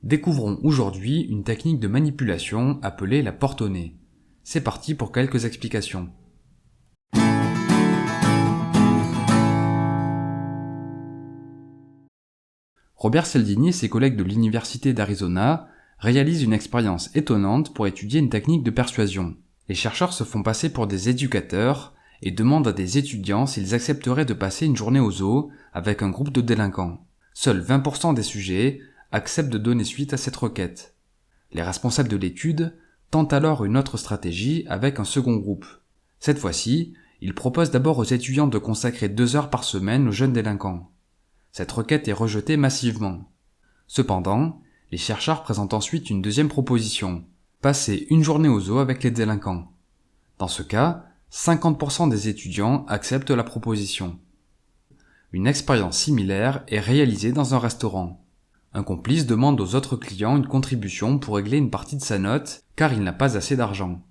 Découvrons aujourd'hui une technique de manipulation appelée la porte au nez. C'est parti pour quelques explications. Robert Cialdini et ses collègues de l'Université d'Arizona réalisent une expérience étonnante pour étudier une technique de persuasion. Les chercheurs se font passer pour des éducateurs et demandent à des étudiants s'ils accepteraient de passer une journée au zoo avec un groupe de délinquants. Seuls 20% des sujets acceptent de donner suite à cette requête. Les responsables de l'étude tentent alors une autre stratégie avec un second groupe. Cette fois-ci, ils proposent d'abord aux étudiants de consacrer 2 heures par semaine aux jeunes délinquants. Cette requête est rejetée massivement. Cependant, les chercheurs présentent ensuite une deuxième proposition, passer une journée au zoo avec les délinquants. Dans ce cas, 50% des étudiants acceptent la proposition. Une expérience similaire est réalisée dans un restaurant. Un complice demande aux autres clients une contribution pour régler une partie de sa note car il n'a pas assez d'argent.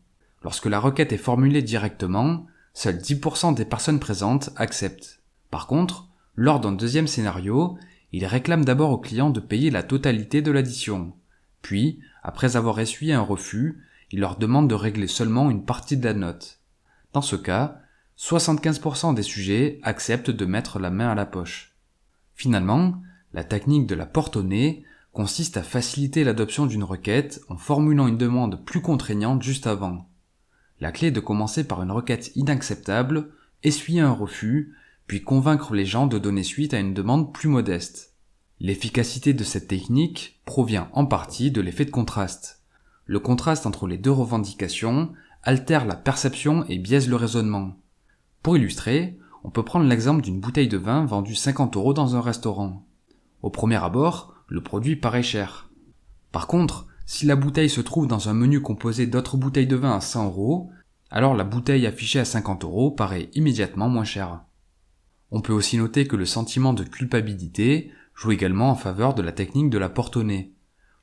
Lorsque la requête est formulée directement, seuls 10% des personnes présentes acceptent. Par contre, lors d'un deuxième scénario, il réclame d'abord au client de payer la totalité de l'addition. Puis, après avoir essuyé un refus, il leur demande de régler seulement une partie de la note. Dans ce cas, 75% des sujets acceptent de mettre la main à la poche. Finalement, la technique de la porte au nez consiste à faciliter l'adoption d'une requête en formulant une demande plus contraignante juste avant. La clé est de commencer par une requête inacceptable, essuyer un refus, puis convaincre les gens de donner suite à une demande plus modeste. L'efficacité de cette technique provient en partie de l'effet de contraste. Le contraste entre les deux revendications altère la perception et biaise le raisonnement. Pour illustrer, on peut prendre l'exemple d'une bouteille de vin vendue 50 € dans un restaurant. Au premier abord, le produit paraît cher. Par contre, si la bouteille se trouve dans un menu composé d'autres bouteilles de vin à 100 €, alors la bouteille affichée à 50 € paraît immédiatement moins chère. On peut aussi noter que le sentiment de culpabilité joue également en faveur de la technique de la porte au nez.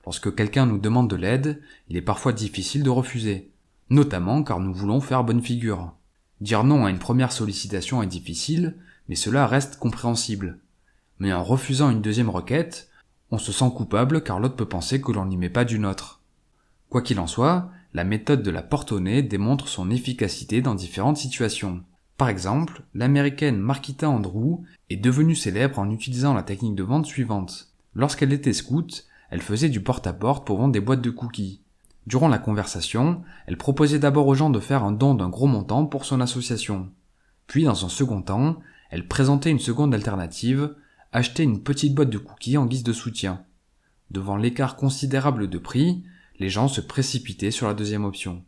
Lorsque quelqu'un nous demande de l'aide, il est parfois difficile de refuser, notamment car nous voulons faire bonne figure. Dire non à une première sollicitation est difficile, mais cela reste compréhensible. Mais en refusant une deuxième requête, on se sent coupable car l'autre peut penser que l'on n'y met pas du nôtre. Quoi qu'il en soit, la méthode de la porte au nez démontre son efficacité dans différentes situations. Par exemple, l'américaine Marquita Andrew est devenue célèbre en utilisant la technique de vente suivante. Lorsqu'elle était scout, elle faisait du porte-à-porte pour vendre des boîtes de cookies. Durant la conversation, elle proposait d'abord aux gens de faire un don d'un gros montant pour son association. Puis, dans un second temps, elle présentait une seconde alternative, acheter une petite boîte de cookies en guise de soutien. Devant l'écart considérable de prix, les gens se précipitaient sur la deuxième option.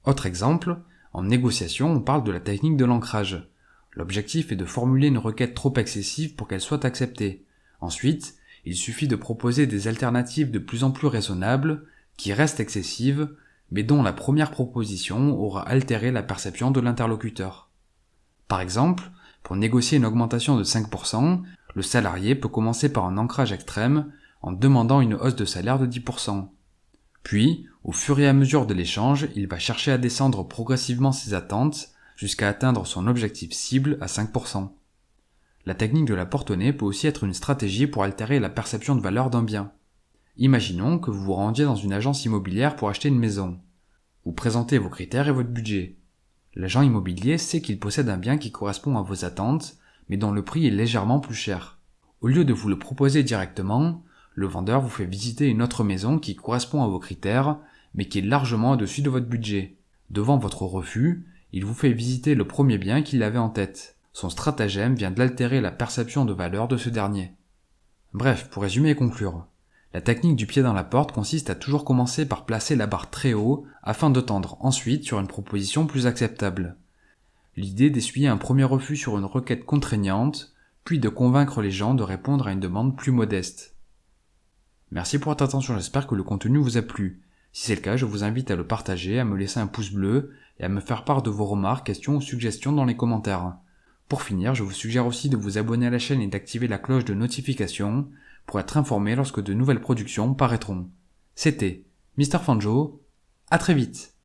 Autre exemple, en négociation, on parle de la technique de l'ancrage. L'objectif est de formuler une requête trop excessive pour qu'elle soit acceptée. Ensuite, il suffit de proposer des alternatives de plus en plus raisonnables, qui restent excessives, mais dont la première proposition aura altéré la perception de l'interlocuteur. Par exemple, pour négocier une augmentation de 5%, le salarié peut commencer par un ancrage extrême en demandant une hausse de salaire de 10%. Puis, au fur et à mesure de l'échange, il va chercher à descendre progressivement ses attentes jusqu'à atteindre son objectif cible à 5%. La technique de la porte au nez peut aussi être une stratégie pour altérer la perception de valeur d'un bien. Imaginons que vous vous rendiez dans une agence immobilière pour acheter une maison. Vous présentez vos critères et votre budget. L'agent immobilier sait qu'il possède un bien qui correspond à vos attentes, mais dont le prix est légèrement plus cher. Au lieu de vous le proposer directement, le vendeur vous fait visiter une autre maison qui correspond à vos critères, mais qui est largement au-dessus de votre budget. Devant votre refus, il vous fait visiter le premier bien qu'il avait en tête. Son stratagème vient d'altérer la perception de valeur de ce dernier. Bref, pour résumer et conclure, la technique du pied dans la porte consiste à toujours commencer par placer la barre très haut afin de tendre ensuite sur une proposition plus acceptable. L'idée d'essuyer un premier refus sur une requête contraignante, puis de convaincre les gens de répondre à une demande plus modeste. Merci pour votre attention, j'espère que le contenu vous a plu. Si c'est le cas, je vous invite à le partager, à me laisser un pouce bleu et à me faire part de vos remarques, questions ou suggestions dans les commentaires. Pour finir, je vous suggère aussi de vous abonner à la chaîne et d'activer la cloche de notification pour être informé lorsque de nouvelles productions paraîtront. C'était Mr. Fanjo, à très vite.